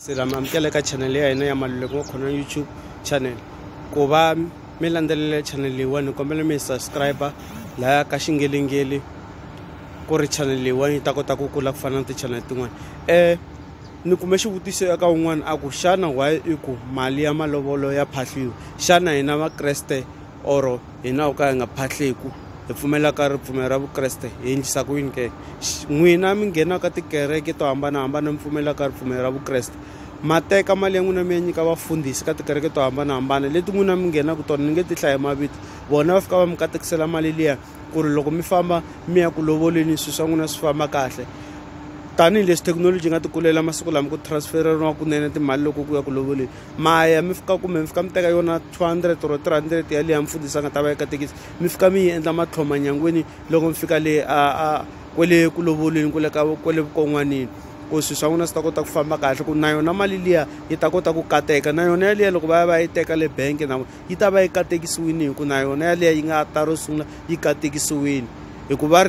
Sila amkela ka channel ya hina ya Maluleko khona YouTube channel. Ku va mi landzelela channel leyiwani kombela mi subscribe la ka xingelengeli ku ri channel leyiwani yi ta kota ku kula ku fana na ti-channel tin'wana. Ni kume xivutiso eka un'wana a ku xana why i ku mali ya malovolo ya phahliwa, xana hina vakreste or hina ka hi nga phahleku hi pfumela ka ripfumelo ra vukreste hi endlisa ku yini ke? N'wina mi nghena ka tikereke to hambanahambana mi pfumela ka ripfumelo ra vukreste, mateka mali ya n'wina mi ya nyika vafundhisi ka tikereke to hambanahambana leti n'wina mi nghenaka tona ni nge ti hlaya mavito. Vona va fika va mi katekisela mali liya ku ri loko mi famba mi ya ku lovoleni swilo swa n'wina swi famba kahle. Tanihileswi thekinoloji nga ti kulela masiku lama ku transfereriwa kunene timali loko ku ya ku lovoleni, maya mi fika kumbe mi fika mi teka yona 200 or 300 ya liya mfundhisi a nga ta va yi katekisa, mi fika mi yi endla matlhoma nyangweni loko mi fika le kwele ku lovoleni kwele vukon'wanini ku swilo swa n'wina swi ta kota ku famba kahle, ku na yona mali liya yi ta kota ku kateka. Na yona yaliya loko va ya va yi teka le bank na yi ta va yi katekisiwini hi ku na yona yaliya yi nga ta ro sungula yi katekisiwini, hikuva